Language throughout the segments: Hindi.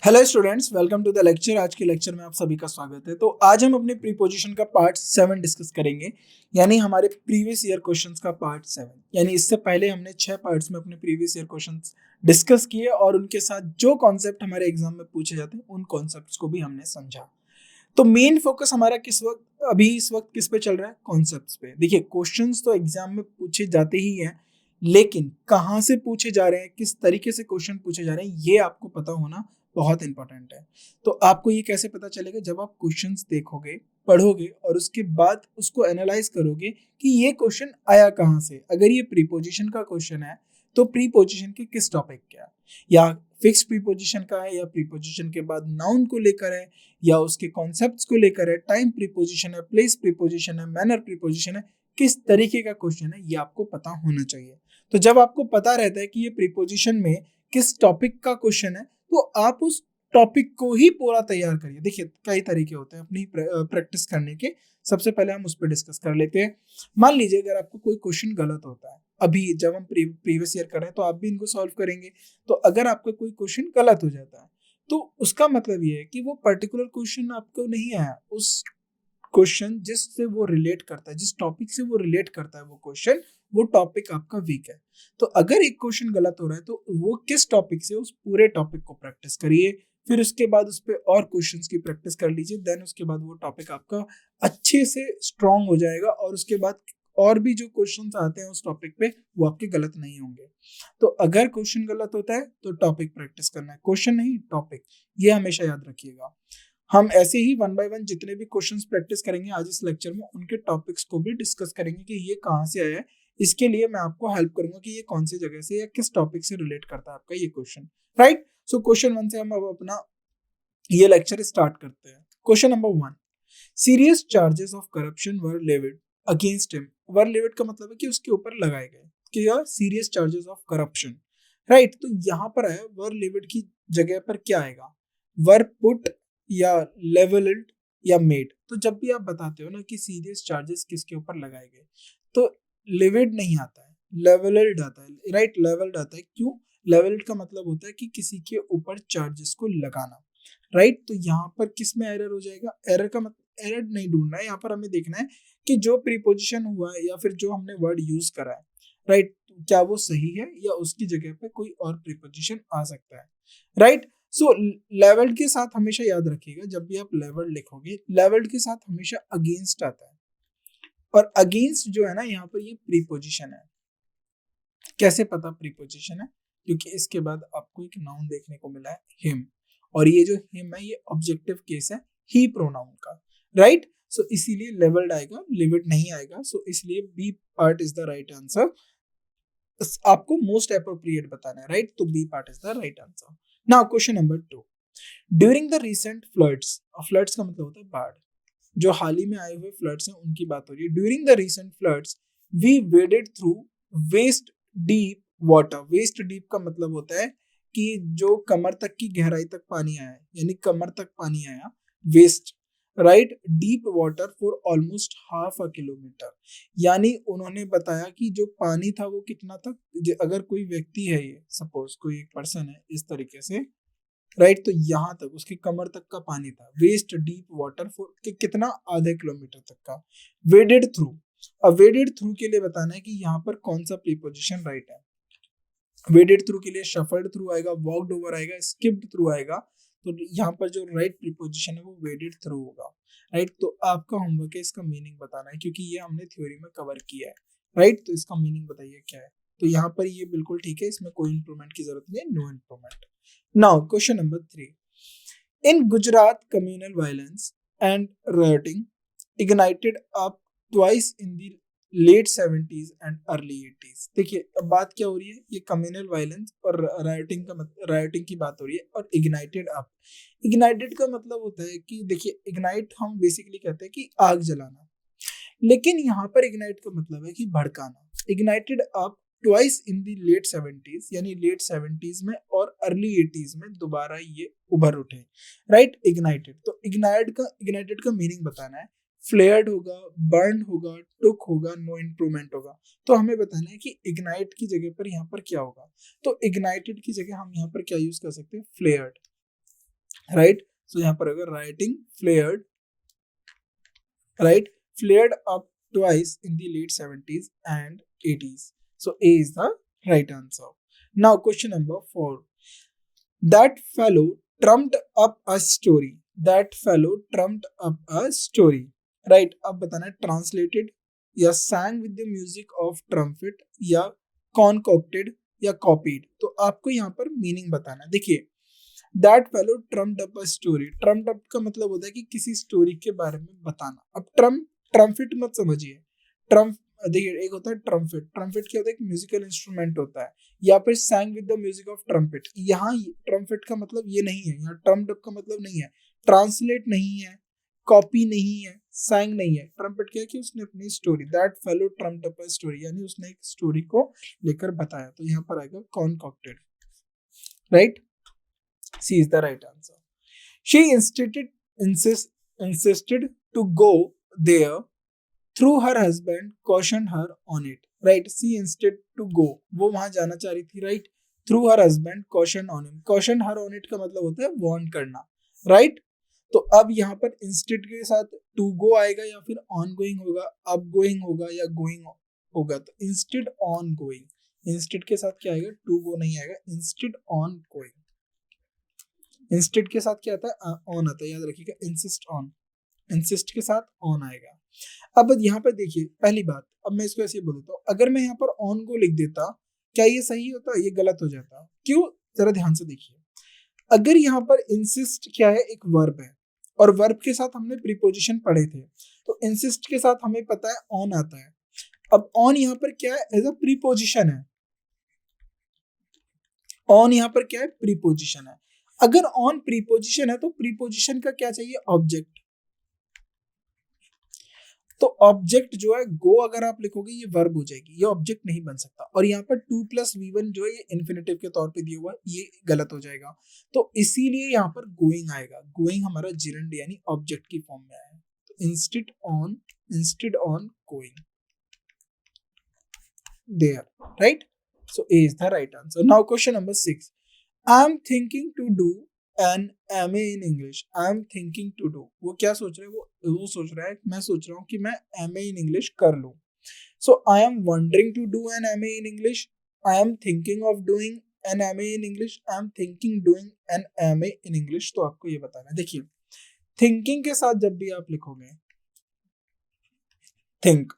Hello students, welcome to the lecture. आज के लेक्चर में आप सभी का स्वागत है। तो आज हम अपने प्रीपोजिशन का पार्ट 7 डिस्कस करेंगे, यानी हमारे प्रीवियस ईयर क्वेश्चंस का पार्ट 7। यानी इससे पहले हमने 6 पार्ट्स में अपने प्रीवियस ईयर क्वेश्चंस डिस्कस किए और उनके साथ जो कॉन्सेप्ट हमारे एग्जाम में पूछे जाते हैं उन कॉन्सेप्ट्स को भी हमने समझा। तो मेन फोकस हमारा इस वक्त किस पे चल रहा है? कॉन्सेप्ट्स पे। देखिए, क्वेश्चंस तो एग्जाम में पूछे जाते ही हैं, लेकिन कहाँ से पूछे जा रहे हैं, किस तरीके से क्वेश्चन पूछे जा रहे हैं, ये आपको पता होना बहुत इंपॉर्टेंट है। तो आपको ये कैसे पता चलेगा? जब आप क्वेश्चंस देखोगे, पढ़ोगे और उसके बाद उसको एनालाइज करोगे कि ये क्वेश्चन आया कहाँ से। अगर ये प्रीपोजिशन का क्वेश्चन है तो प्रीपोजिशन के किस टॉपिक का, या फिक्स प्रीपोजिशन का है, या प्रीपोजिशन के बाद नाउन को लेकर है, या उसके कॉन्सेप्ट्स को लेकर है, टाइम प्रीपोजिशन है, प्लेस प्रीपोजिशन है, मैनर प्रीपोजिशन है, किस तरीके का क्वेश्चन है, ये आपको पता होना चाहिए। तो जब आपको पता रहता है कि ये प्रीपोजिशन में किस टॉपिक का क्वेश्चन है, तो आप उस टॉपिक को ही पूरा तैयार करिए। देखिए, कई तरीके होते हैं अपनी प्रैक्टिस करने के। सबसे पहले हम उस पर डिस्कस कर लेते हैं। मान लीजिए अगर आपको कोई क्वेश्चन गलत होता है, अभी जब हम प्रीवियस ईयर कर रहे हैं तो आप भी इनको सॉल्व करेंगे। तो अगर आपका कोई क्वेश्चन गलत हो जाता है तो उसका मतलब ये है कि वो पर्टिकुलर क्वेश्चन आपको नहीं आया। उस क्वेश्चन जिससे वो रिलेट करता है, जिस टॉपिक से वो रिलेट करता है वो क्वेश्चन, वो टॉपिक आपका वीक है। तो अगर एक क्वेश्चन गलत हो रहा है तो वो किस टॉपिक से, उस पूरे टॉपिक को प्रैक्टिस करिए। फिर उसके बाद उस पर और क्वेश्चंस की प्रैक्टिस कर लीजिए। देन उसके बाद वो टॉपिक आपका अच्छे से स्ट्रांग हो जाएगा और उसके बाद और भी जो क्वेश्चंस आते हैं उस टॉपिक पे वो आपके गलत नहीं होंगे। तो अगर क्वेश्चन गलत होता है तो टॉपिक प्रैक्टिस करना है, क्वेश्चन नहीं टॉपिक। ये हमेशा याद रखिएगा। हम ऐसे ही वन बाय वन जितने भी क्वेश्चंस प्रैक्टिस करेंगे आज इस लेक्चर में, उनके टॉपिक्स को भी डिस्कस करेंगे कि ये कहाँ से आया है। इसके लिए मैं आपको हेल्प करूंगा कि ये कौन सी जगह से या किस टॉपिक से रिलेट करता है आपका ये क्वेश्चन। राइट। सो क्वेश्चन 1 से हम अब अपना ये लेक्चर स्टार्ट करते हैं। Question number 1, serious charges of corruption were levied against him. Were levied का मतलब है कि उसके ऊपर लगाए गए, कि serious charges of corruption. Right. तो यहाँ पर है वर लेविड की जगह पर क्या आएगा? वर पुट, या लेवल्ड, या मेड। तो जब भी आप बताते हो ना कि सीरियस चार्जेस किसके ऊपर लगाए गए, तो लिविड नहीं आता है, लेवल्ड आता है। राइट, लेवल्ड आता है। क्यों? लेवल्ड का मतलब होता है कि किसी के ऊपर चार्जेस को लगाना। राइट। तो यहाँ पर किस में एरर हो जाएगा? एरर का मतलब एरर नहीं ढूंढना है, यहाँ पर हमें देखना है कि जो प्रीपोजिशन हुआ है या फिर जो हमने वर्ड यूज करा है, राइट, क्या वो सही है या उसकी जगह पे कोई और प्रीपोजिशन आ सकता है। राइट। सो लेवल्ड के साथ हमेशा याद रखिएगा, जब भी आप लेवल्ड लिखोगे, लेवल्ड के साथ हमेशा अगेंस्ट आता है। और अगेंस्ट जो है ना, यहाँ पर ये प्रीपोजिशन है। कैसे पता प्रीपोजिशन है? क्योंकि इसके बाद आपको एक नाउन देखने को मिला है, हिम। और ये जो हिम है ये ऑब्जेक्टिव केस है ही प्रोनाउन का। राइट। सो इसीलिए लेवल्ड आएगा, लिविड नहीं आएगा। सो इसलिए B part is the right answer. आपको मोस्ट अप्रोप्रिएट बताना है। राइट। तो B part is the right answer. Now question number 2, during the recent floods. Floods का मतलब होता है बाढ़। जो हाल ही में आए हुए फ्लड्स हैं उनकी बात हो रही है। During the recent floods we waded through waist deep water. Waist deep का मतलब होता है कि जो कमर तक की गहराई तक पानी आया है, यानी कमर तक पानी आया, waist. Right. Deep water for almost half a kilometer. यानी उन्होंने बताया कि जो पानी था वो कितना तक, अगर कोई व्यक्ति है, ये सपोज कोई एक पर्सन है इस तरीके से, राइट, तो यहाँ तक उसकी कमर तक का पानी था। वेस्ट डीप वाटर फॉर कितना? आधे किलोमीटर तक का। वेडेड थ्रू। अब वेडेड थ्रू के लिए बताना है कि यहाँ पर कौन सा प्रीपोजिशन राइट है। वेडेड थ्रू के लिए शफल्ड थ्रू आएगा, वॉकड ओवर आएगा, स्किप्ड थ्रू आएगा। तो यहाँ पर जो राइट प्रीपोजिशन है वो वेडेड थ्रू होगा। राइट। तो आपका होमवर्क है इसका मीनिंग बताना है, क्योंकि ये हमने थ्योरी में कवर किया है। राइट। तो इसका मीनिंग बताइए क्या है। तो यहाँ पर ये बिल्कुल ठीक है, इसमें कोई इंप्रूवमेंट की जरूरत नहीं है, no improvement. Now question number 3, in Gujarat, communal violence and rioting ignited up twice in the late 70s and early 80s। देखिए, अब बात क्या हो रही है? ये कम्युनल वायलेंस और रायोटिंग की बात हो रही है। और इग्नाइटेड अप, इग्नाइटेड का मतलब होता है कि देखिए, इग्नाइट हम बेसिकली कहते हैं कि आग जलाना, लेकिन यहाँ पर इग्नाइट का मतलब है कि भड़काना। Ignited up twice in the late 70s, यानी लेट 70s में और अर्ली 80s में दोबारा ये उभर उठे। राइट। इग्नाइटेड, तो इग्नाइटेड का मीनिंग बताना है। फ्लेयर्ड होगा, बर्न होगा, टुक होगा, नो इंप्रूवमेंट होगा। तो हमें बताना है कि इग्नाइट की जगह पर यहाँ पर क्या होगा। तो इग्नाइटेड की जगह हम यहाँ पर क्या यूज कर सकते हैं? फ्लेयर्ड। राइट। सो यहाँ पर अगर writing flared, right, flared up twice in the late 70s and 80s. So A is the right answer. Now question number 4. That fellow trumped up a story. That fellow trumped up a story. Right. अब बताना है translated या sang with the music of trumpet या concocted या copied. तो आपको यहाँ पर मीनिंग बताना है। देखिए, that fellow trumped up a story, trumped up का मतलब होता है कि किसी स्टोरी के बारे में बताना। अब ट्रम्फिट मत समझिए। ट्रम्प, देखिए एक होता है ट्रम्फिट, ट्रम्फिट क्या होता है, एक म्यूजिकल इंस्ट्रूमेंट होता है, या फिर सैंग with the music of trumpet. यहाँ ट्रम्फिट का मतलब ये नहीं है, यहाँ ट्रम्प्ड अप का मतलब नहीं है, ट्रांसलेट नहीं है, कॉपी नहीं है, सैंग नहीं है। ट्रम्पेट क्या है कि उसने अपनी story, that fellow trumped up a story, यानी उसने एक स्टोरी को लेकर बताया। तो यहाँ पर आएगा कॉनकॉक्टेड, right. C is the right answer. She insisted to go there through her husband cautioned her on it. Right. She insisted to go. वो वहां जाना चाह रही थी. Right. Through her husband cautioned on him. Caution her on it का मतलब होता है warn करना. Right. तो अब यहाँ पर instead के साथ to go आएगा या फिर ongoing होगा, upgoing होगा या going होगा। तो instead ongoing, instead के साथ क्या आएगा, to go नहीं आएगा, instead ongoing। इंस्टेड के साथ क्या आता है, ऑन आता है, याद रखिएगा, इंसिस्ट ऑन, इंसिस्ट के साथ ऑन आएगा। अब यहाँ पर देखिए पहली बात, अब मैं इसको ऐसे बोल देता हूँ, अगर मैं यहाँ पर ऑन को लिख देता, क्या ये सही होता, ये गलत हो जाता। क्यों, जरा ध्यान से देखिए। अगर यहाँ पर इंसिस्ट क्या है, एक वर्ब है, और वर्ब के साथ हमने प्रीपोजिशन पढ़े थे, तो इंसिस्ट के साथ हमें पता है ऑन आता है। अब ऑन यहाँ पर क्या है, एज अ प्रीपोजिशन है। ऑन यहाँ पर क्या है, प्रीपोजिशन है। अगर ऑन प्रीपोजिशन है तो प्रीपोजिशन का क्या चाहिए, ऑब्जेक्ट। तो ऑब्जेक्ट जो है गो, अगर आप लिखोगे ये वर्ब हो जाएगी, ये ऑब्जेक्ट नहीं बन सकता। और यहाँ पर 2+V1 जो है ये इन्फिनेटिव के तौर पे दिया हुआ है, ये गलत हो जाएगा। तो इसीलिए यहाँ पर गोइंग आएगा। गोइंग हमारा जिरंड यानी ऑब्जेक्ट की फॉर्म में आया है। तो instead on going there, right. So A is the right answer. Now question number 6. I am thinking to do an MA in English. I am thinking to do, वो क्या सोच रहे हैं, वो सोच रहा है, मैं सोच रहा हूँ कि मैं MA इन इंग्लिश कर लूँ। So I am wondering to do an MA in English, I am thinking of doing an MA in English, I am thinking doing an MA in English. तो आपको ये बताना है। देखिए, थिंकिंग के साथ जब भी आप लिखोगे थिंक,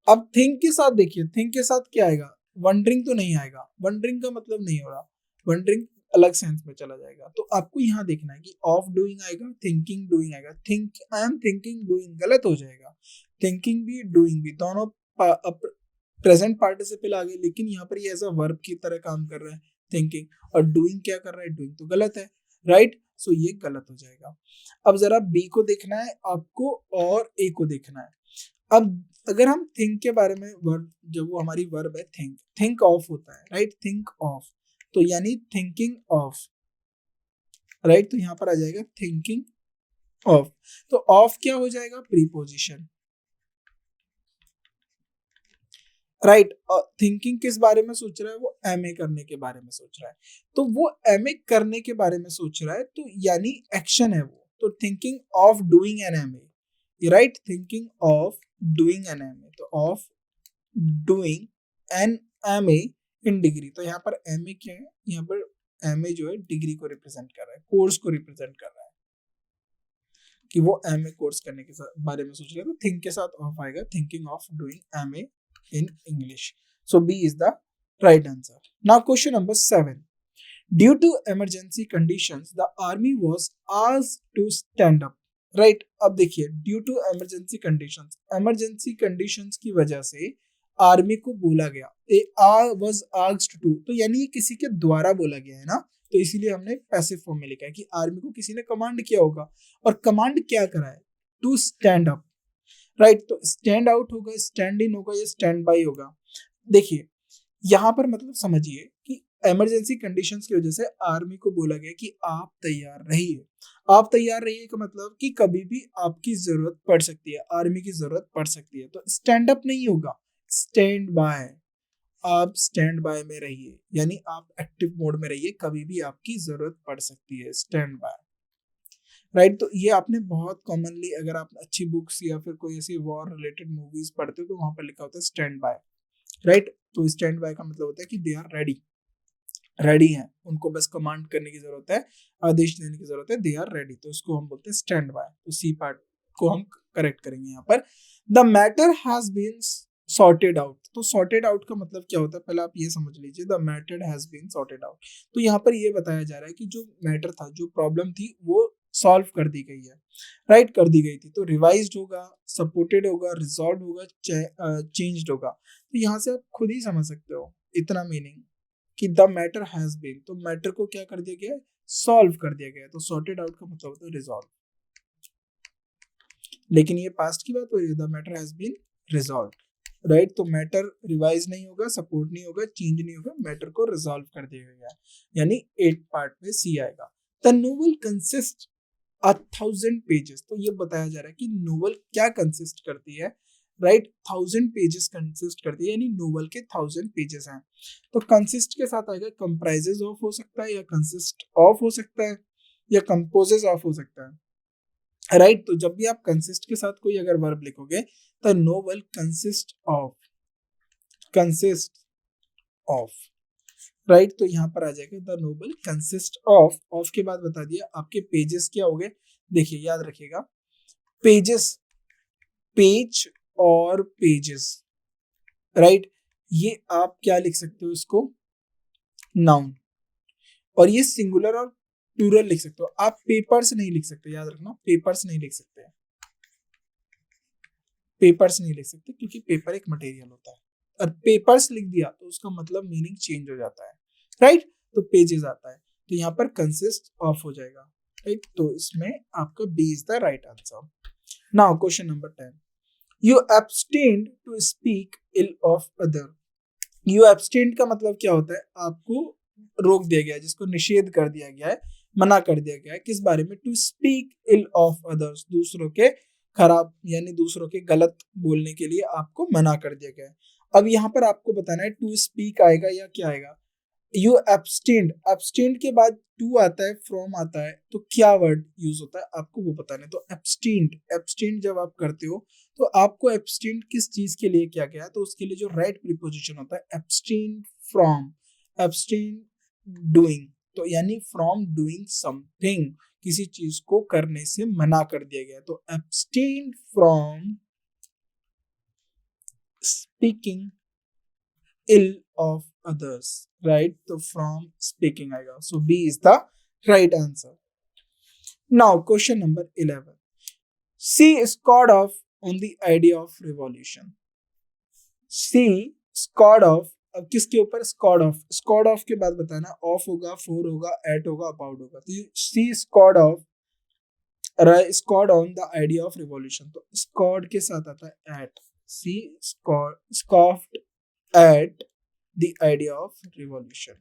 अब थिंक के साथ देखिए, थिंक के साथ क्या आएगा, वंडरिंग तो नहीं आएगा, वंडरिंग का मतलब नहीं हो रहा, वंडरिंग अलग सेंस में चला जाएगा। तो आपको यहाँ देखना है कि ऑफ डूइंग आएगा, थिंकिंग डूइंग आएगा। Think, I am thinking doing गलत हो जाएगा, थिंकिंग भी डूइंग भी दोनों प्रेजेंट पार्टिसिपल आ गए, लेकिन यहाँ पर ये एज अ वर्ब की तरह काम कर रहा है थिंकिंग, और डूइंग क्या कर रहा है, डूइंग तो गलत है, राइट। सो ये गलत हो जाएगा। अब जरा बी को देखना है आपको और ए को देखना है। अब अगर हम थिंक के बारे में, वर्ब जब वो हमारी वर्ब है थिंक, थिंक ऑफ होता है, राइट, थिंक ऑफ, तो यानी थिंकिंग ऑफ, राइट। तो यहां पर आ जाएगा थिंकिंग ऑफ। तो ऑफ क्या हो जाएगा, प्रीपोजिशन, राइट। थिंकिंग किस बारे में सोच रहा है, वो MA करने के बारे में सोच रहा है। तो वो MA करने के बारे में सोच रहा है, तो यानी एक्शन है वो। तो thinking of doing an MA, right, thinking of doing an MA, तो of doing an MA in degree. तो यहाँ पर MA क्या है, यहाँ पर MA जो है डिग्री को रिप्रेजेंट कर रहा है, कोर्स को रिप्रेजेंट कर रहा है, कि वो MA कोर्स करने के बारे में सोच रहा है। तो थिंक के साथ ऑफ आएगा, thinking of doing MA in English. So B is the right answer. Now question number 7. Due to emergency conditions, the army was asked to stand up. Right. अब देखिए, due to emergency conditions, emergency conditions की वजह से आर्मी को बोला गया, was asked to, तो यानी ये किसी के द्वारा बोला गया है ना, तो इसीलिए हमने पैसिव फॉर्म में लिखा है कि आर्मी को किसी ने कमांड किया होगा, और कमांड क्या करा है, टू स्टैंड अप, राइट। तो स्टैंड आउट होगा, स्टैंड इन होगा, या स्टैंड बाई होगा। देखिए यहां पर मतलब समझिए कि इमरजेंसी कंडीशंस की वजह से आर्मी को बोला गया कि आप तैयार रहिए। आप तैयार रहिए का मतलब कि कभी भी आपकी जरूरत पड़ सकती है, आर्मी की जरूरत पड़ सकती है। तो स्टैंड अप नहीं होगा, स्टैंड बाय। आप स्टैंड बाय में रहिए, यानी आप एक्टिव मोड में रहिए, कभी भी आपकी जरूरत पड़ सकती है, स्टैंड बाय। राइट। तो ये आपने बहुत कॉमनली, अगर आप अच्छी बुक्स या फिर कोई ऐसी वॉर रिलेटेड मूवीज पढ़ते हो तो वहां पर लिखा होता है स्टैंड बाय, राइट। तो स्टैंड बाय का मतलब होता है कि दे आर रेडी, रेडी हैं, उनको बस कमांड करने की जरूरत है, आदेश देने की जरूरत है, दे आर रेडी, तो उसको हम बोलते हैं स्टैंड बाय। तो सी पार्ट को हम करेक्ट करेंगे यहाँ पर। The matter has been sorted out, तो सॉर्टेड आउट का मतलब क्या होता है, पहले आप ये समझ लीजिए, the matter has been sorted out. तो यहाँ पर ये बताया जा रहा है कि जो मैटर था, जो प्रॉब्लम थी, वो सॉल्व कर दी गई है, राइट, कर दी गई थी। तो रिवाइज्ड होगा, सपोर्टेड होगा, रिजॉल्व होगा, चेंज्ड होगा। तो यहाँ से आप खुद ही समझ सकते हो इतना मीनिंग कि द मैटर हैज बीन, तो मैटर को क्या कर दिया गया है, सॉल्व कर दिया गया है। तो सॉर्टेड आउट का मतलब होता है रिजॉल्व, लेकिन ये पास्ट की बात हो रही है, the matter has been resolve, right. तो मैटर रिवाइज नहीं होगा, सपोर्ट नहीं होगा, चेंज नहीं होगा, मैटर को रिजॉल्व कर दिया गया है, यानी 8 पार्ट में सी आएगा। द नोवेल कंसिस्ट 1000 पेजेस, तो ये बताया जा रहा है कि नोवेल क्या कंसिस्ट करती है, राइट, 1000 पेजेस कंसिस्ट करती है, यानी नोवेल के 1000 पेजेस हैं। तो कंसिस्ट के साथ आएगा कंप्राइजेस ऑफ हो सकता है, या कंसिस्ट ऑफ हो सकता है, या कंपोजेस ऑफ हो सकता है, राइट। तो जब भी आप कंसिस्ट के साथ कोई अगर वर्ब लिखोगे तो novel consist of, consist of, right. तो यहाँ पर आ जाएगा द नोवेल कंसिस्ट ऑफ के बाद बता दिया आपके पेजेस क्या हो गए। देखिए याद रखिएगा, पेजेस, पेज और पेजेस, राइट, ये आप क्या लिख सकते हो, इसको नाउन, और ये सिंगुलर और प्लूरल लिख सकते हो। आप पेपर्स नहीं लिख सकते, याद रखना, पेपर्स नहीं लिख सकते, पेपर्स नहीं लिख सकते, क्योंकि पेपर एक मटेरियल होता है, और पेपर्स लिख दिया तो उसका मतलब मीनिंग चेंज हो जाता है, राइट। तो पेजेस आता है, तो यहाँ पर कंसिस्ट ऑफ हो जाएगा, राइट। तो इसमें आपका B is the right answer. Now question number 10, you abstained to speak ill of other. You abstained का मतलब क्या होता है, आपको रोक दिया गया है, जिसको निषेध कर दिया गया है, मना कर दिया गया है, किस बारे में, to speak ill of others, दूसरों के खराब यानी दूसरों के गलत बोलने के लिए आपको मना कर दिया गया है। अब यहाँ पर आपको बताना है टू स्पीक आएगा या क्या आएगा। यू एब्सटेन्ड, एब्सटेन्ड के बाद टू आता है, फ्रॉम आता है, तो क्या वर्ड यूज होता है आपको वो बताना है। तो एब्सटेन्ड, एब्सटेन्ड जब आप करते हो तो आपको एब्सटेन्ड किस चीज के लिए किया गया है, तो उसके लिए जो राइट प्रीपोजिशन होता है एब्सटेन फ्रॉम, एब्सटेन डूइंग, तो यानी फ्रॉम डूइंग समथिंग, किसी चीज को करने से मना कर दिया गया। तो abstain from speaking ill of others, right? तो from speaking आएगा, so B is the right answer. Now question number 11, C scored off on the idea of revolution. C scored off, अब किसके ऊपर, स्कॉर्ड ऑफ, स्कॉर्ड ऑफ के बाद बताना ऑफ होगा, फोर होगा, एट होगा, अबाउट होगा। तो C scored off, scored on the idea of revolution, तो स्कॉर्ड के साथ आता है at, C scored, scoffed at the idea of revolution,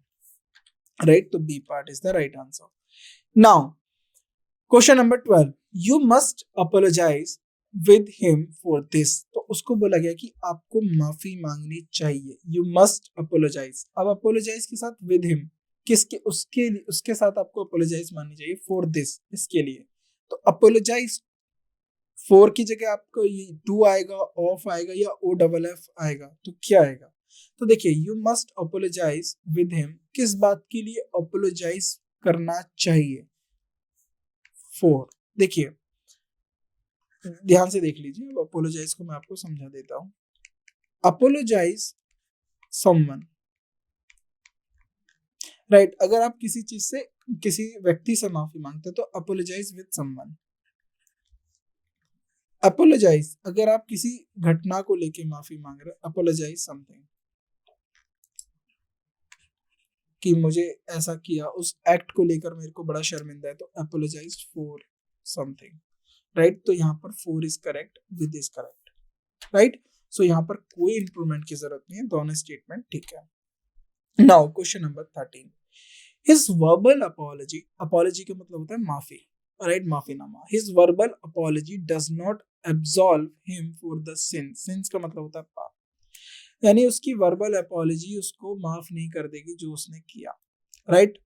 right? So B part is the right answer. Now question number 12, you must apologize with him for this, तो उसको बोला गया कि आपको माफी मांगनी चाहिए, you must apologize। अब apologize के साथ with him, किसके, उसके साथ आपको apologize माननी चाहिए, for this, इसके लिए। तो apologize for की जगह आपको ये टू आएगा, ऑफ आएगा, या ओ डबल एफ आएगा, तो क्या आएगा। तो देखिए you must apologise with him, किस बात के लिए अपोलोजाइज करना चाहिए, फॉर, देखिए ध्यान से देख लीजिए, अब अपोलोजाइज को मैं आपको समझा देता हूं। अपोलोजाइज समवन, राइट, अगर आप किसी चीज से, किसी व्यक्ति से माफी मांगते हैं तो अपोलोजाइज विद समवन। अपोलोजाइज अगर आप किसी घटना को लेके माफी मांग रहे हैं, अपोलोजाइज समथिंग, कि मुझे ऐसा किया, उस एक्ट को लेकर मेरे को बड़ा शर्मिंदा है, तो अपोलोजाइज फॉर समथिंग, राइट। तो यहाँ पर for is correct, with is correct, right. So यहाँ पर कोई इंप्रूवमेंट की जरूरत नहीं है, दोनों स्टेटमेंट ठीक है। Now question number 13, his verbal apology, apology का मतलब होता है माफी, राइट, माफीनामा। His verbal apology does not absolve him for the sin, sins का मतलब होता है पाप, यानी उसकी वर्बल अपॉलॉजी उसको माफ नहीं कर देगी जो उसने किया, राइट।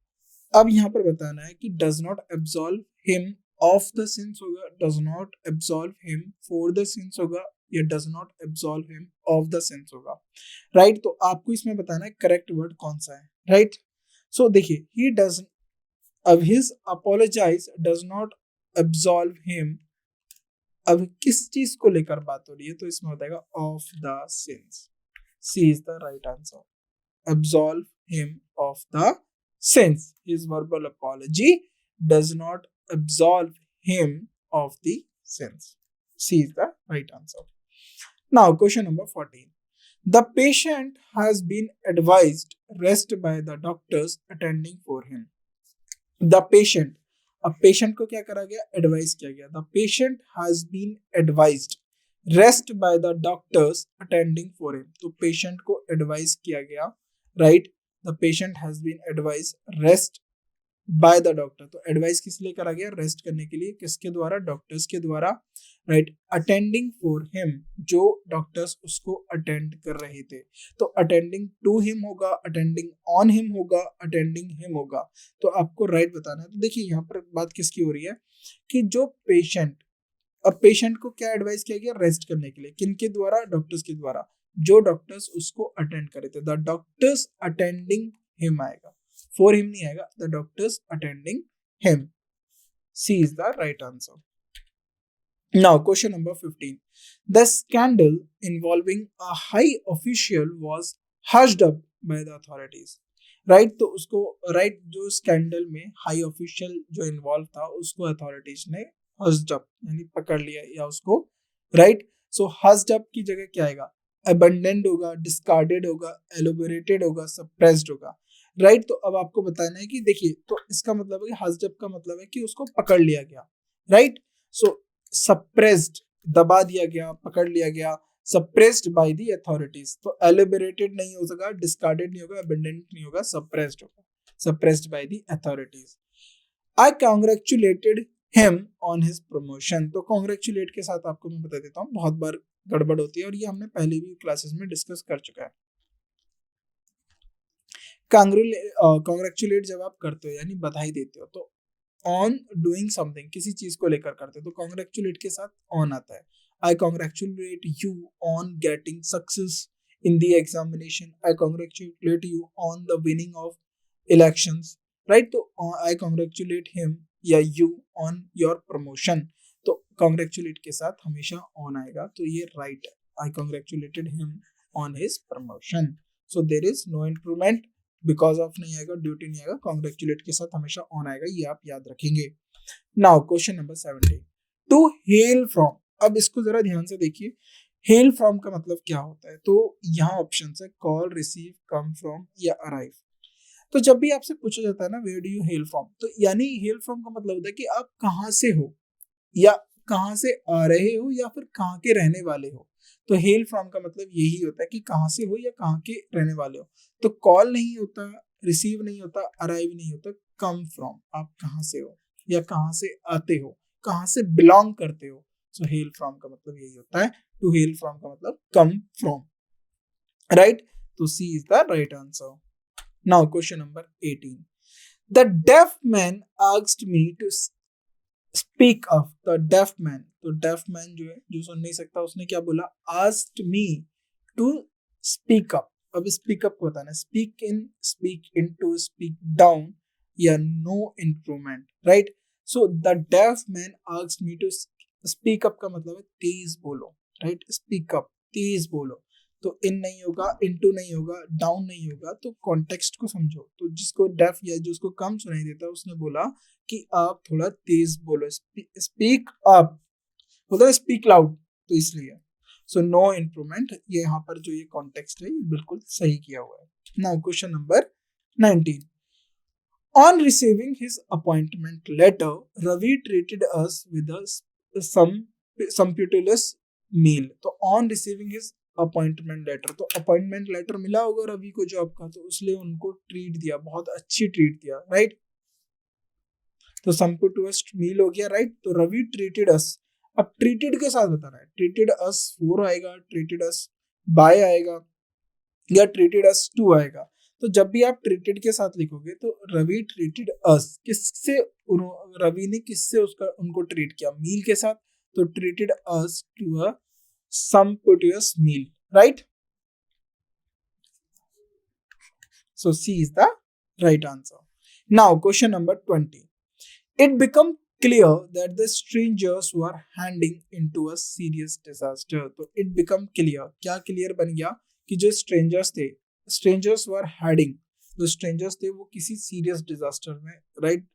अब यहाँ पर बताना है कि does not absolve him of the sins होगा, does not absolve him, for the sins होगा, या does not absolve him of the sins होगा, राइट। तो आपको इसमें बताना है करेक्ट वर्ड कौन सा है, राइट। सो देखिए, ही डज, अब his apologise does not absolve him, अब किस चीज को लेकर बात हो रही है, तो इसमें हो जाएगा of the sins, C is the right answer, absolve him of the sins. His verbal apology does not absolve him of the sins. C is the right answer. Now, question number 14. The patient has been advised rest by the doctors attending for him. The patient, अब पेशेंट को क्या करा गया, एडवाइस किया गया। The patient has been advised rest by the doctors attending for him, तो पेशेंट को एडवाइस किया गया, right. The patient has been advise rest by the doctor, तो एडवाइस किस लिए करा गया, रेस्ट करने के लिए, किसके द्वारा, डॉक्टर्स के द्वारा, राइट। अटेंडिंग फॉर हिम, जो डॉक्टर्स उसको अटेंड कर रहे थे, तो अटेंडिंग टू हिम होगा, अटेंडिंग ऑन हिम होगा, अटेंडिंग हिम होगा, तो आपको राइट बताना है। तो देखिए यहाँ पर बात किसकी हो रही है कि जो पेशेंट, अब पेशेंट को क्या एडवाइस किया गया, रेस्ट करने के लिए, किनके द्वारा, डॉक्टर्स के द्वारा, जो डॉक्टर्स उसको अटेंड करे थे। द डॉक्टर्स अटेंडिंग हिम आएगा, फॉर हिम नहीं आएगा, the doctors attending him, C is the right answer. Now, question number 15. The scandal involving a high official was hushed up by the authorities. Right, तो उसको, right, जो स्कैंडल में हाई ऑफिशियल जो इन्वॉल्व था उसको अथॉरिटीज ने हस्ड अप यानी पकड़ लिया या उसको, राइट। सो हस्ड अप की जगह क्या आएगा, अबंडेंड होगा, डिस्कार्डेड होगा, एलोबरेटेड होगा, सप्रेस्ड होगा, राइट। तो अब आपको बताना है कि देखिए, तो इसका मतलब है कि हस्ड अप का मतलब है कि उसको पकड़ लिया गया, राइट। सो सप्रेस्ड, दबा दिया गया, पकड़ लिया गया, सप्रेस्ड बाय द अथॉरिटीज, तो एलिबरेटेड नहीं हो सका, डिस्कार्डेड नहीं होगा, अबंडेंट नहीं होगा, सप्रेस्ड होगा, suppressed by the authorities. I congratulated him on his promotion, तो कांग्रेचुलेट के साथ आपको मैं बता देता हूँ, बहुत बार गड़बड़ होती है और ये हमने पहले भी क्लासेस में डिस्कस कर चुका है। कांग्रेचुलेट जब आप करते हो यानी बधाई देते हो, तो ऑन डूइंग समथिंग, किसी चीज को लेकर करते हो, तो कांग्रेचुलेट के साथ ऑन आता है। I congratulate you on getting success in the examination, I congratulate you on the winning of elections, right. तो आई कांग्रेचुलेट हिम या यू ऑन योर प्रमोशन, तो कांग्रेचुलेट के साथ हमेशा ऑन आएगा, तो ये राइट है। I congratulated him on his promotion, so there is no improvement, because of नहीं आएगा, ड्यूटी नहीं आएगा, कांग्रेचुलेट के साथ हमेशा ऑन आएगा, ये आप याद रखेंगे। Now question number 17, to hail from, अब इसको जरा ध्यान से देखिए, हेल फ्रॉम का मतलब क्या होता है, तो यहाँ ऑप्शन है कॉल, रिसीव, कम फ्रॉम या अराइव। तो जब भी आपसे पूछा जाता है ना where do you hail from, तो यानी हेल फ्रॉम का मतलब होता है कि आप कहाँ से हो या कहाँ से आ रहे हो या फिर कहाँ के रहने वाले हो, तो हेल फ्रॉम का मतलब यही होता है कि कहाँ से हो या कहाँ के रहने वाले हो। तो कॉल नहीं होता, रिसीव नहीं होता, अराइव नहीं होता, कम फ्रॉम, आप कहाँ से हो या कहाँ से आते हो, कहाँ से बिलोंग करते हो, सो हेल फ्रॉम का मतलब यही होता है। टू हेल फ्रॉम का मतलब कम फ्रॉम, राइट। तो C is the right answer. Now question number 18, the deaf man asked me to speak up, the deaf man, तो डेफ मैन जो है जो सुन नहीं सकता, उसने क्या बोला, asked me to speak up. अब स्पीक अप को बताना, speak in, speak in to, speak down या no improvement, right. So the deaf man asked me to speak up का मतलब है तेज बोलो, राइट। स्पीक अप, तेज बोलो, तो इन नहीं होगा, इनटू नहीं होगा, डाउन नहीं होगा, तो कॉन्टेक्स्ट को समझो। तो जिसको डेफ या जिसको कम सुनाई देता उसने बोला कि आप थोड़ा तेज बोलो, स्पीक अप होता है स्पीक लाउड, तो इसलिए सो नो इम्प्रूवमेंट, ये यहाँ पर जो ये कॉन्टेक्स्ट है ये बिल्कुल सही किया हुआ है। Now question number 19, on receiving his appointment letter, Ravi treated us with some sumptuous meal, तो on receiving his appointment letter, तो अपॉइंटमेंट लेटर मिला होगा रवि को जॉब का, तो उसने उनको ट्रीट दिया, बहुत अच्छी ट्रीट दिया, राइट। तो sumptuous मील हो गया, राइट। तो रवि ट्रीटेड अस, अब ट्रीटेड के साथ बताना है, ट्रीटेड अस फॉर आएगा, ट्रीटेड अस बाय आएगा या ट्रीटेड अस टू आएगा, तो जब भी आप ट्रीटेड के साथ लिखोगे तो रवि ट्रीटेड अस, किससे रवि ने किससे उसका उनको ट्रीट किया, मील के साथ, तो treated us to a sumptuous meal, right? So C is the right answer. Now question number 20. It become clear that the strangers were heading into a serious disaster. तो it become clear, क्या clear बन गया कि जो strangers थे, strangers were heading, जो strangers थे वो किसी serious disaster में right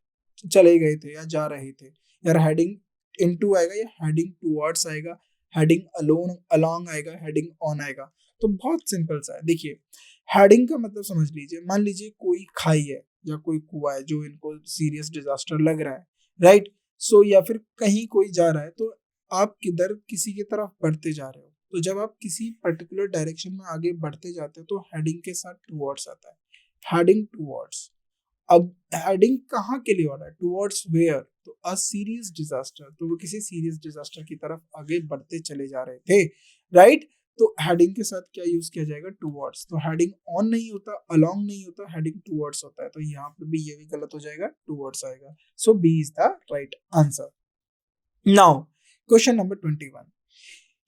चले गए थे या जा रहे थे. यार heading into आएगा या heading towards आएगा, heading along आएगा, heading on आएगा. तो बहुत सिंपल सा है. देखिए हेडिंग का मतलब समझ लीजिए, मान लीजिए कोई खाई है या कोई कुआं है जो इनको सीरियस डिजास्टर लग रहा है, राइट? सो या फिर कहीं कोई जा रहा है तो आप किधर किसी की तरफ बढ़ते जा रहे हो, तो जब आप किसी पर्टिकुलर डायरेक्शन में आगे बढ़ते जाते हो तो हेडिंग के साथ टुवर्ड्स आता है, हेडिंग टुवर्ड्स. अब हेडिंग कहाँ के लिए हो रहा है, टुवर्ड्स वेयर, तो अ सीरियस डिजास्टर, तो वो किसी सीरियस डिजास्टर की तरफ आगे बढ़ते चले जा रहे थे, राइट? तो हेडिंग के साथ क्या यूज किया जाएगा, टुवर्ड्स. तो हेडिंग ऑन नहीं होता, अलोंग नहीं होता, हेडिंग टुवर्ड्स होता है. तो यहाँ पे भी ये भी गलत हो जाएगा, टुवर्ड्स आएगा. So B is the right answer. Now question number 21.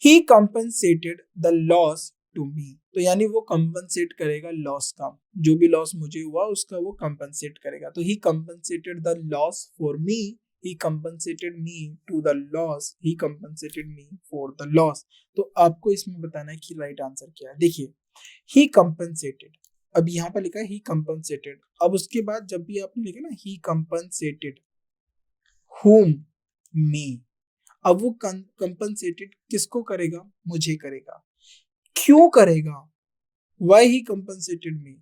He compensated the loss to me, तो यानी वो कंपनसेट करेगा लॉस का, जो भी लॉस मुझे हुआ उसका वो कंपनसेट करेगा. तो he compensated the loss for me, he compensated me to the loss, he compensated me for the loss. तो आपको इसमें बताना है कि राइट आंसर क्या है. देखिए he compensated, अब यहाँ पर लिखा है he compensated, अब उसके बाद जब भी आपने लिखा ना he compensated whom, me, अब वो compensated किसको करेगा, मुझे करेगा. क्यों करेगा, why he compensated me,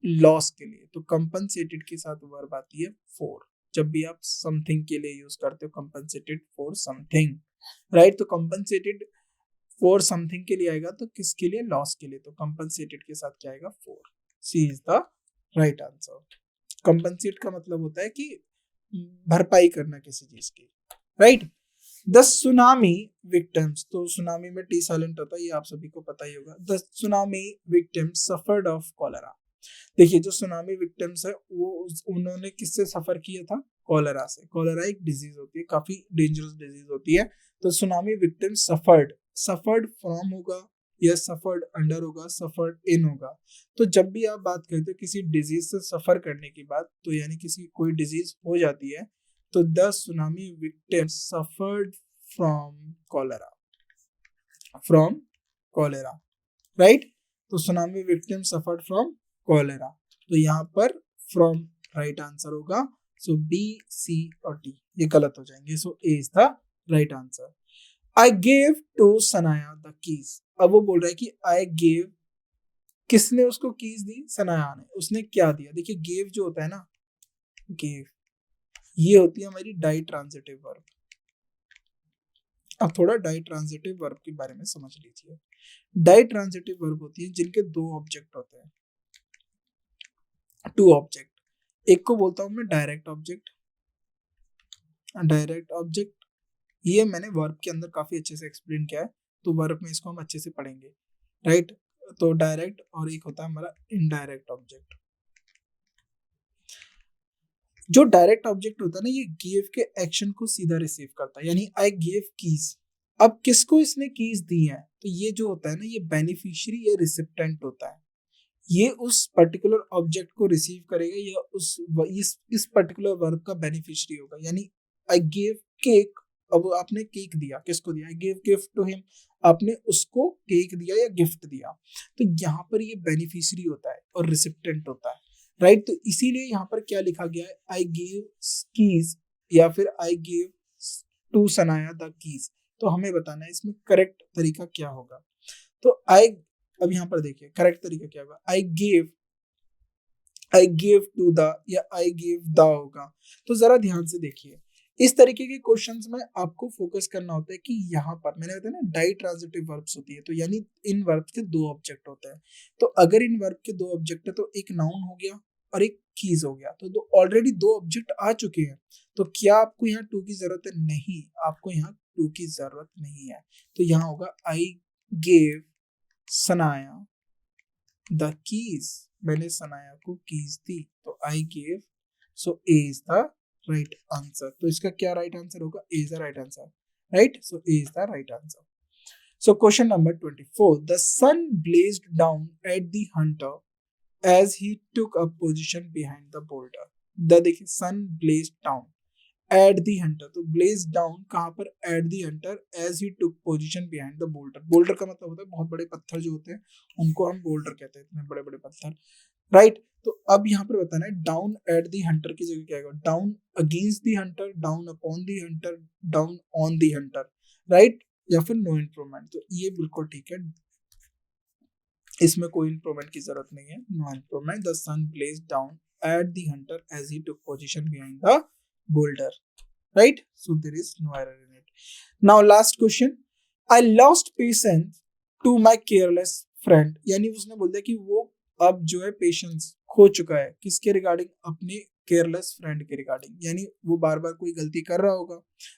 loss के लिए. तो compensated के साथ वर्ब आती है for, जब भी आप समथिंग के लिए यूज करते हो कंपनसेटेड फॉर समथिंग, राइट? तो कंपनसेटेड फॉर समथिंग के लिए आएगा तो किसके लिए, लॉस के लिए. तो कंपनसेटेड के साथ क्या आएगा, for. C is the right answer. Compensate का मतलब होता है कि भरपाई करना किसी चीज की, राइट? द सुनामी विक्टिम्स, तो सुनामी में टी साइलेंट होता है, ये आप सभी को पता ही होगा. The tsunami victims suffered of cholera. देखिए जो सुनामी विक्टिम्स है वो उन्होंने किससे सफर किया था, कॉलेरा से. कॉलेरा एक डिजीज होती है, काफी डेंजरस डिजीज होती है. तो tsunami victims suffered, suffered from होगा या सफर्ड अंडर होगा, सफर्ड इन होगा. तो जब भी आप बात करते हो किसी डिजीज से सफर करने की बात, तो यानी किसी कोई डिजीज हो जाती है, तो the tsunami victims suffered from cholera, from cholera, right? तो tsunami victim suffered from cholera, तो यहाँ पर फ्रॉम राइट आंसर होगा. सो बी, सी और डी ये गलत हो जाएंगे. So A is the right answer. I gave to Sanaya the keys, अब वो बोल रहा है कि आई गेव, किसने उसको कीज दी, सनाया ने. उसने क्या दिया, देखिए गेव जो होता है ना, गेव ये होती है हमारी डाई ट्रांजिटिव वर्ब. अब थोड़ा डाई ट्रांजिटिव वर्ब के बारे में समझ लीजिए. डाई ट्रांजिटिव वर्ब होती है जिनके दो ऑब्जेक्ट होते हैं, टू ऑब्जेक्ट. एक को बोलता हूं मैं डायरेक्ट ऑब्जेक्ट, डायरेक्ट ऑब्जेक्ट ये मैंने वर्ब के अंदर काफी अच्छे से एक्सप्लेन किया है, तो वर्ब में इसको हम अच्छे से पढ़ेंगे, राइट? तो डायरेक्ट, और एक होता है हमारा इनडायरेक्ट ऑब्जेक्ट. जो डायरेक्ट ऑब्जेक्ट होता है ना, ये गिव के एक्शन को सीधा रिसीव करता है, यानी आई गिव कीज. अब किसको इसने कीज दी है, तो ये जो होता है ना, ये बेनिफिशियरी या रिसिप्टेंट होता है. ये उस पर्टिकुलर ऑब्जेक्ट को रिसीव करेगा या उस इस पर्टिकुलर वर्ब का बेनिफिशियरी होगा. यानी आई गिव केक, अब आपने केक दिया, किसको दिया, I give gift to him, आपने उसको केक दिया या गिफ्ट दिया. तो यहाँ पर ये बेनिफिशियरी होता है और रिसिप्टेंट होता है, राइट? तो इसीलिए यहाँ पर क्या लिखा गया है, आई गिव कीज या फिर I give to Sanaya the keys. तो हमें बताना है इसमें करेक्ट तरीका क्या होगा. तो आई, अब यहाँ पर देखिए करेक्ट तरीका क्या होगा, आई गिव टू द या आई गिव द होगा. तो जरा ध्यान से देखिए, इस तरीके के क्वेश्चंस में आपको फोकस करना होता है कि यहाँ पर मैंने बताया ना डाई ट्रांजिटिव वर्ब्स होती है, तो यानी इन वर्ब्स के दो ऑब्जेक्ट होते हैं. तो अगर इन वर्ब के दो ऑब्जेक्ट है तो एक नाउन हो गया और एक कीज हो गया. तो ऑलरेडी दो ऑब्जेक्ट आ चुके हैं, तो क्या आपको यहाँ टू की जरूरत है, नहीं, आपको यहाँ टू की जरूरत नहीं है. तो यहाँ होगा I gave Sanaya the keys, मैंने सनाया को कीज दी, तो I gave, so A is the right answer. तो इसका क्या राइट आंसर होगा? A is the right answer, right? So A is the right answer. So question number 24. The sun blazed down at the hunter as he took a position behind the boulder. देखिए sun blazed down at the hunter, तो blaze down कहाँ पर? at the hunter as he took position behind the boulder. boulder का मतलब होता है बहुत बड़े पत्थर जो होते हैं उनको हम boulder कहते हैं, इतने बड़े बड़े पत्थर, राइट? तो अब यहाँ पर बताना है डाउन एट दी हंटर की जगह क्या आएगा? Down against the Hunter, down upon the Hunter, down on the Hunter, right? या फिर नो इम्प्रूवमेंट। तो ये बिल्कुल ठीक है, इसमें कोई इम्प्रूवमेंट की जरूरत नहीं है, no improvement. The sun blazed down at the hunter as he took position behind the boulder, right? So there is no error in it. Now last question, I lost patience to my careless friend, यानी उसने बोल दिया कि वो अब जो है पेशेंस खो चुका है, किसके रिगार्डिंग? अपने केयरलेस फ्रेंड के रिगार्डिंग, यानी वो बार बार कोई गलती कर रहा होगा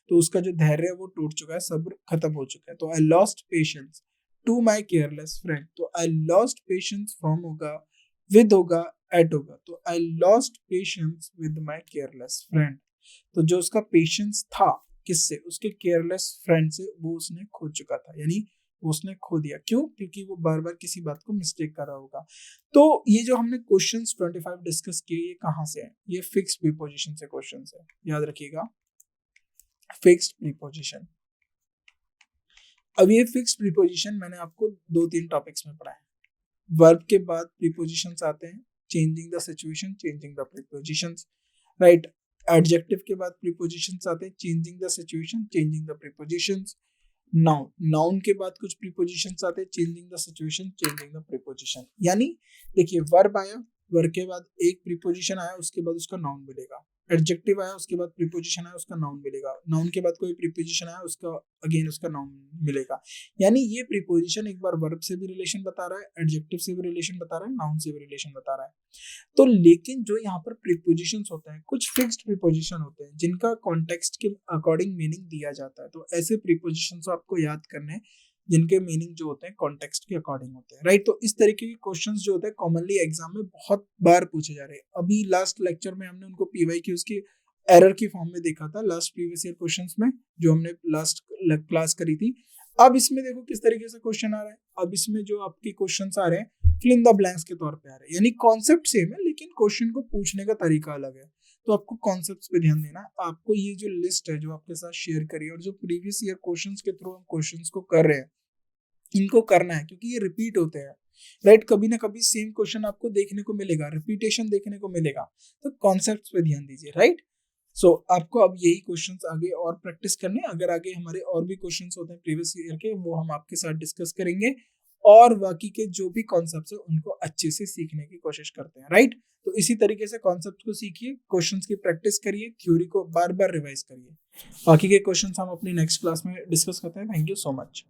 तो उसका जो धैर्य है वो टूट चुका है, सब्र खत्म हो चुका है। तो I lost patience to my careless friend, तो आई लॉस्ट पेशेंस फ्रॉम होगा, विद होगा, एट होगा, तो I lost patience with my careless friend. तो जो उसका पेशेंस था किससे? उसके केयरलेस फ्रेंड से, वो उसने खो चुका था, यानी उसने खो दिया। क्यों? क्योंकि वो बार बार किसी बात को मिस्टेक कर रहा होगा। तो ये जो हमने क्वेश्चंस 25 डिस्कस किए, ये कहाँ से है? ये फिक्स्ड प्रीपोजिशन से क्वेश्चंस है, याद रखिएगा, फिक्स्ड प्रीपोजिशन। अब ये फिक्स्ड प्रीपोजिशन मैंने आपको 2-3 टॉपिक्स में पढ़ाया है। वर्ब के बाद प्रीपोजिशंस आते हैं, changing the situation, changing the prepositions, right? Adjective के बाद प्रीपोजिशंस आते हैं, changing the situation, changing the prepositions. Noun, noun के बाद कुछ प्रीपोजिशंस आते हैं, changing the situation, changing the preposition. यानी देखिए, वर्ब आया, वर्ब के बाद एक प्रीपोजिशन आया, उसके बाद उसका नाउन मिलेगा। एडजेक्टिव आया, उसके बाद प्रीपोजिशन आया, उसका नाउन मिलेगा। नाउन के बाद कोई प्रीपोजिशन आया, उसका अगेन उसका नाउन मिलेगा। यानी ये प्रीपोजिशन एक बार वर्ब से भी रिलेशन बता रहा है, एडजेक्टिव से भी रिलेशन बता रहा है, नाउन से भी रिलेशन बता रहा है। तो लेकिन जो यहाँ पर प्रीपोजिशंस होते हैं, कुछ फिक्स्ड प्रीपोजिशन होते हैं जिनका कॉन्टेक्स्ट के अकॉर्डिंग मीनिंग दिया जाता है। तो ऐसे प्रीपोजिशंस आपको याद करने जिनके मीनिंग जो होते हैं कॉन्टेक्स्ट के अकॉर्डिंग होते हैं, राइट? तो इस तरीके के क्वेश्चंस जो होते हैं कॉमनली एग्जाम में बहुत बार पूछे जा रहे हैं। अभी लास्ट लेक्चर में हमने उनको PYQs की एरर की फॉर्म में देखा था, लास्ट प्रीवियस ईयर क्वेश्चंस में जो हमने लास्ट क्लास करी थी। अब इसमें देखो किस तरीके से क्वेश्चन आ रहा है। अब इसमें जो आपके क्वेश्चंस आ रहे हैं फिल इन द ब्लैंक्स के तौर पे आ रहे हैं, यानी कॉन्सेप्ट सेम है लेकिन क्वेश्चन को पूछने का तरीका अलग है। तो आपको कॉन्सेप्ट्स पे ध्यान देना। आपको ये जो लिस्ट है जो आपके साथ शेयर करी है और जो प्रीवियस ईयर क्वेश्चंस के थ्रू हम क्वेश्चंस को कर रहे हैं, इनको करना है क्योंकि ये रिपीट होते हैं, राइट? कभी ना कभी सेम क्वेश्चन आपको देखने को मिलेगा, रिपीटेशन देखने को मिलेगा। तो कॉन्सेप्ट्स पे ध्यान दीजिए, राइट? सो आपको अब यही क्वेश्चंस आगे और प्रैक्टिस करने। अगर आगे हमारे और भी क्वेश्चंस होते हैं प्रीवियस ईयर के, वो हम आपके साथ डिस्कस करेंगे और बाकी के जो भी कॉन्सेप्ट्स है उनको अच्छे से सीखने की कोशिश करते हैं, राइट? तो इसी तरीके से कॉन्सेप्ट को सीखिए, क्वेश्चंस की प्रैक्टिस करिए, थ्योरी को बार बार रिवाइज करिए। बाकी के क्वेश्चंस हम अपनी नेक्स्ट क्लास में डिस्कस करते हैं। Thank you so much.